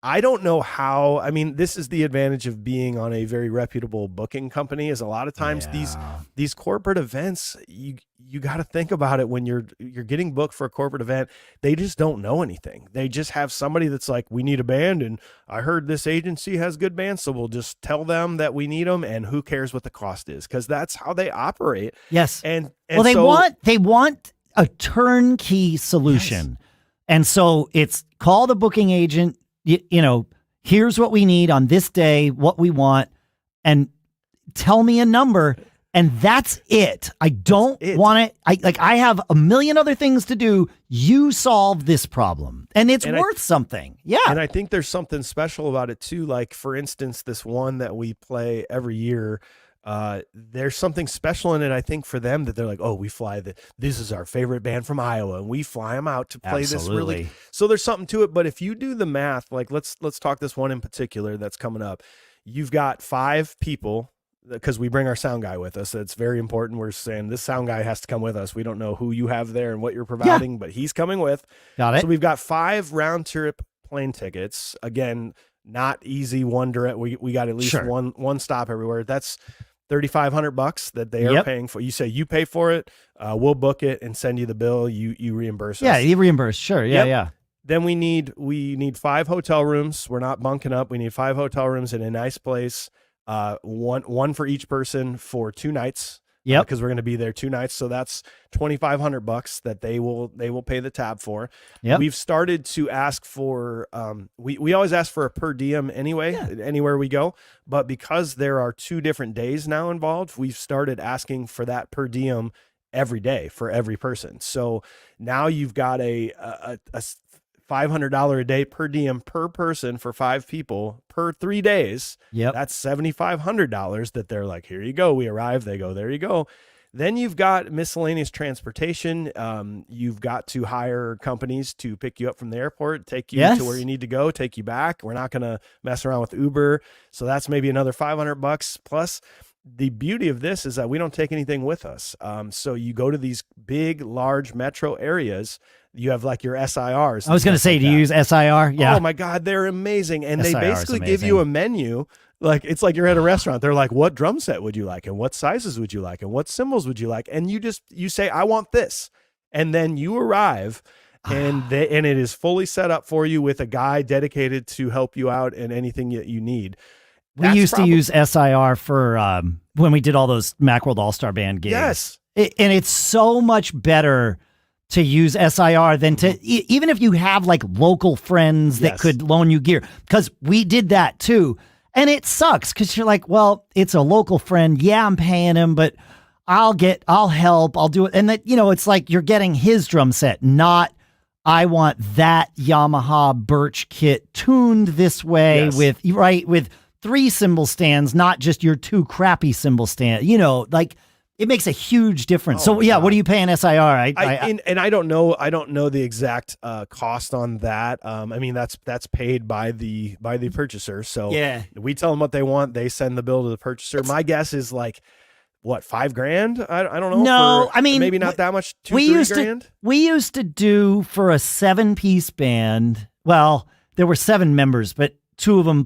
I don't know how. I mean, this is the advantage of being on a very reputable booking company. Is a lot of times these corporate events, you got to think about it when you're getting booked for a corporate event. They just don't know anything. They just have somebody that's like, we need a band, and I heard this agency has good bands, so we'll just tell them that we need them, and who cares what the cost is, because that's how they operate. Yes. And well, they want a turnkey solution. Yes. And so it's call the booking agent, you know, here's what we need on this day, what we want, and tell me a number. And that's it. I don't want it. I have a million other things to do. You solve this problem. And it's worth something. Yeah. And I think there's something special about it too. Like, for instance, this one that we play every year, there's something special in it, I think, for them, that they're like, oh, we fly this is our favorite band from Iowa, and we fly them out to play this really. So there's something to it. But if you do the math, like let's talk this one in particular that's coming up. You've got 5 people, because we bring our sound guy with us. That's very important. We're saying this sound guy has to come with us. We don't know who you have there and what you're providing, but he's coming with. Got it. So we've got 5 round trip plane tickets. Again, not easy, one direct. We got at least one stop everywhere. That's $3,500 that they are paying for. You say you pay for it, we'll book it and send you the bill. You reimburse us. Yeah, you reimburse. Sure. Yeah, yeah. Then we need 5 hotel rooms. We're not bunking up. We need 5 hotel rooms in a nice place. One for each person for 2 nights. Yep. Because we're going to be there 2 nights. So that's $2,500 that they will pay the tab for. Yep. We've started to ask for, we always ask for a per diem anyway, anywhere we go. But because there are 2 different days now involved, we've started asking for that per diem every day for every person. So now you've got a $500 a day per diem per person for 5 people per 3 days. Yep. That's $7,500 that they're like, here you go. We arrive. They go, there you go. Then you've got miscellaneous transportation. You've got to hire companies to pick you up from the airport, take you to where you need to go, take you back. We're not going to mess around with Uber. So that's maybe another $500 plus. The beauty of this is that we don't take anything with us. So you go to these big, large metro areas. You have like your SIRs. I was going to say, do you use SIR? Yeah. Oh my God, they're amazing. And they basically give you a menu. Like, it's like you're at a restaurant. They're like, what drum set would you like? And what sizes would you like? And what cymbals would you like? And you say, I want this. And then you arrive and it is fully set up for you with a guy dedicated to help you out and anything that you need. We used to use SIR for when we did all those Macworld All-Star Band gigs. Yes. And it's so much better to use SIR than to, even if you have like local friends that could loan you gear, because we did that too. And it sucks because you're like, well, it's a local friend. Yeah, I'm paying him, but I'll help. I'll do it. And that, it's like you're getting his drum set, not I want that Yamaha Birch kit tuned this way with 3 cymbal stands, not just your 2 crappy cymbal stands. Like it makes a huge difference. So yeah, what are you paying SIR? I don't know the exact cost on that. I mean that's paid by the purchaser. So we tell them what they want, they send the bill to the purchaser. My guess is like what, $5,000? I don't know. No, I mean maybe not that much. $2,000-$3,000. We used to do for a 7-piece band. Well, there were 7 members, but 2 of them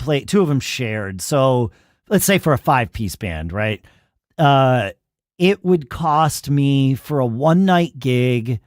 shared. So let's say for a 5-piece band, right? It would cost me for a 1-night gig.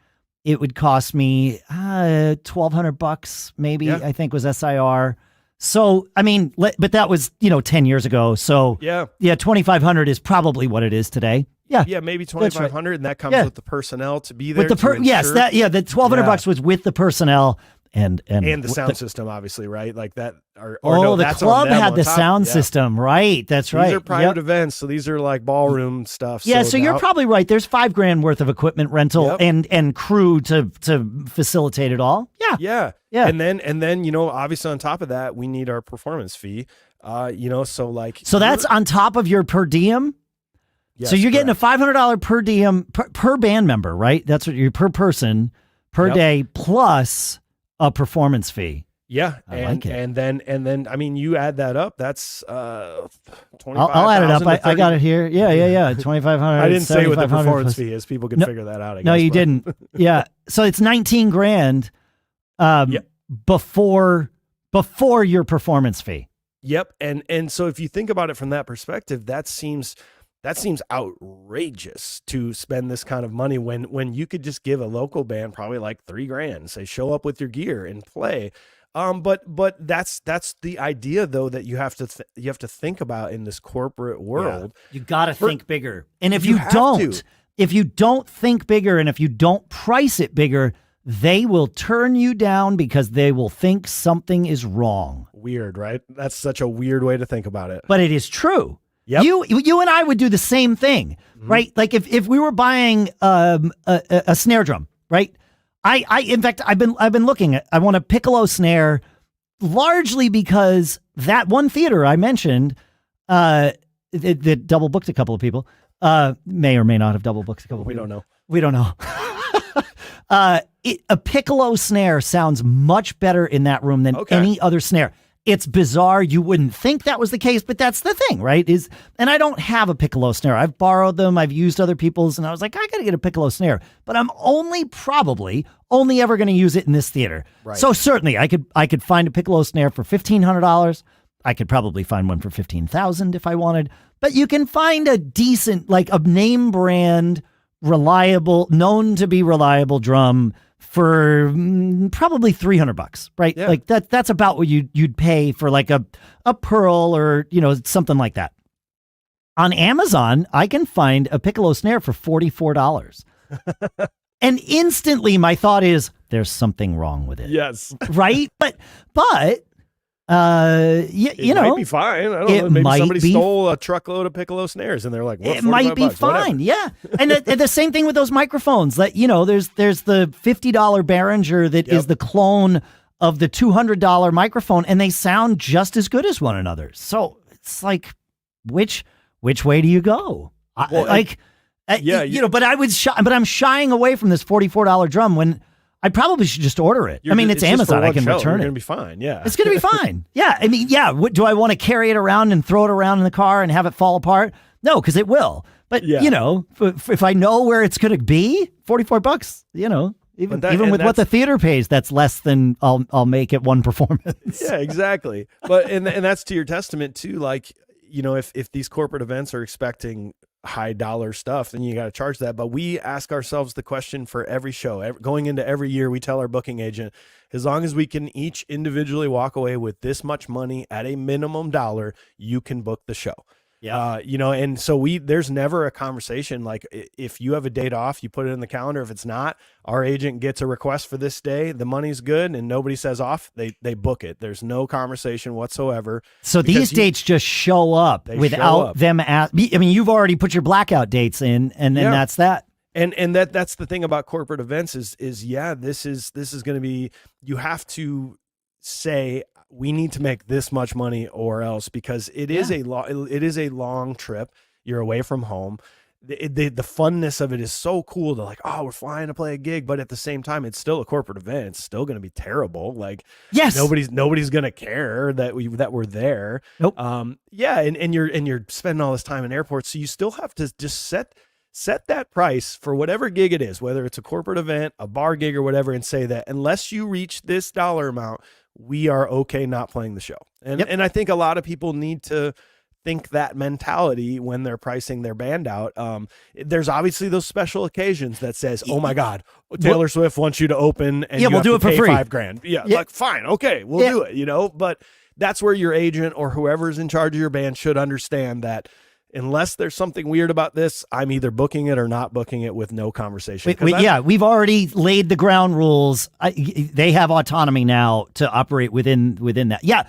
It would cost me $1,200 maybe. I think was SIR. So I mean, but that was 10 years ago. So yeah, $2,500 is probably what it is today. Yeah, maybe $2,500, and that comes with the personnel to be there. With the the $1,200 was with the personnel. And the sound system, obviously, right? Like that. The club had the sound system, right? That's right. These are private events, so these are like ballroom stuff. Yeah, so you're probably right. There's $5,000 worth of equipment rental and crew to facilitate it all. Yeah. And then obviously on top of that, we need our performance fee. So that's on top of your per diem. Yes, so you're getting a $500 per diem per band member, right? That's what you're per person per day plus a performance fee. Yeah. And then I mean, you add that up, that's $25,000. I'll add it up. I got it here. Yeah. $2,500. I didn't say what the performance fee is. People can figure that out, I guess. No, you didn't. Yeah. So it's $19,000 before before your performance fee. Yep. And so if you think about it from that perspective, that seems outrageous to spend this kind of money when you could just give a local band probably like $3,000 and say, show up with your gear and play. But that's the idea though, that you have to think about in this corporate world. Yeah. You got to think bigger. And if you don't think bigger, and if you don't price it bigger, they will turn you down because they will think something is wrong. Weird, right? That's such a weird way to think about it. But it is true. Yep. You and I would do the same thing, right? Like if we were buying a snare drum, right? In fact, I've been looking at, I want a piccolo snare, largely because that one theater I mentioned, that double booked a couple of people, may or may not have double booked a couple of people. We don't know. A piccolo snare sounds much better in that room than any other snare. It's bizarre. You wouldn't think that was the case, but that's the thing, right? And I don't have a piccolo snare. I've borrowed them. I've used other people's, and I was like, I got to get a piccolo snare, but I'm probably only ever going to use it in this theater. Right. So certainly I could find a piccolo snare for $1,500. I could probably find one for $15,000 if I wanted, but you can find a decent, like a name brand, reliable, known to be reliable drum for probably $300, right? Yeah. Like that's about what you'd pay for like a Pearl or, something like that. On Amazon, I can find a piccolo snare for $44. And instantly my thought is there's something wrong with it. Yes. Right? But it might be fine. I don't know. Maybe somebody stole a truckload of piccolo snares and they're like, what, it might be bucks, fine. Whatever. Yeah. And the same thing with those microphones that, there's the $50 Behringer that is the clone of the $200 microphone, and they sound just as good as one another. So it's like, which way do you go? But I'm shying away from this $44 drum when I probably should just order it. It's Amazon. I can return it. You're going to be fine. Yeah. It's going to be fine. Yeah. Do I want to carry it around and throw it around in the car and have it fall apart? No, because it will. But, if I know where it's going to be, $44, even with what the theater pays, that's less than I'll make at one performance. Yeah, exactly. But, and that's to your testament too. Like, if these corporate events are expecting high dollar stuff, then you got to charge that. But we ask ourselves the question for every show, going into every year. We tell our booking agent, as long as we can each individually walk away with this much money at a minimum dollar, you can book the show. Yeah. And so there's never a conversation like, if you have a date off, you put it in the calendar. If it's not, our agent gets a request for this day, the money's good, and nobody says off, they book it. There's no conversation whatsoever. So these dates just show up without them you've already put your blackout dates in, and then that's that. And that's the thing about corporate events is this is going to be, you have to say, we need to make this much money or else, because it is a long trip. You're away from home. The funness of it is so cool to like, oh, we're flying to play a gig, but at the same time, it's still a corporate event. It's still going to be terrible. Like, yes, nobody's going to care that we're there. Nope. And you're spending all this time in airports, so you still have to just set that price for whatever gig it is, whether it's a corporate event, a bar gig, or whatever, and say that unless you reach this dollar amount, we are okay not playing the show. And I think a lot of people need to think that mentality when they're pricing their band out. There's obviously those special occasions that says, oh my God, Taylor Swift wants you to open and we'll do it for free. $5,000. Yeah. Like, fine. Okay. We'll do it, but that's where your agent or whoever's in charge of your band should understand that unless there's something weird about this, I'm either booking it or not booking it with no conversation. We've already laid the ground rules. They have autonomy now to operate within that. Yeah,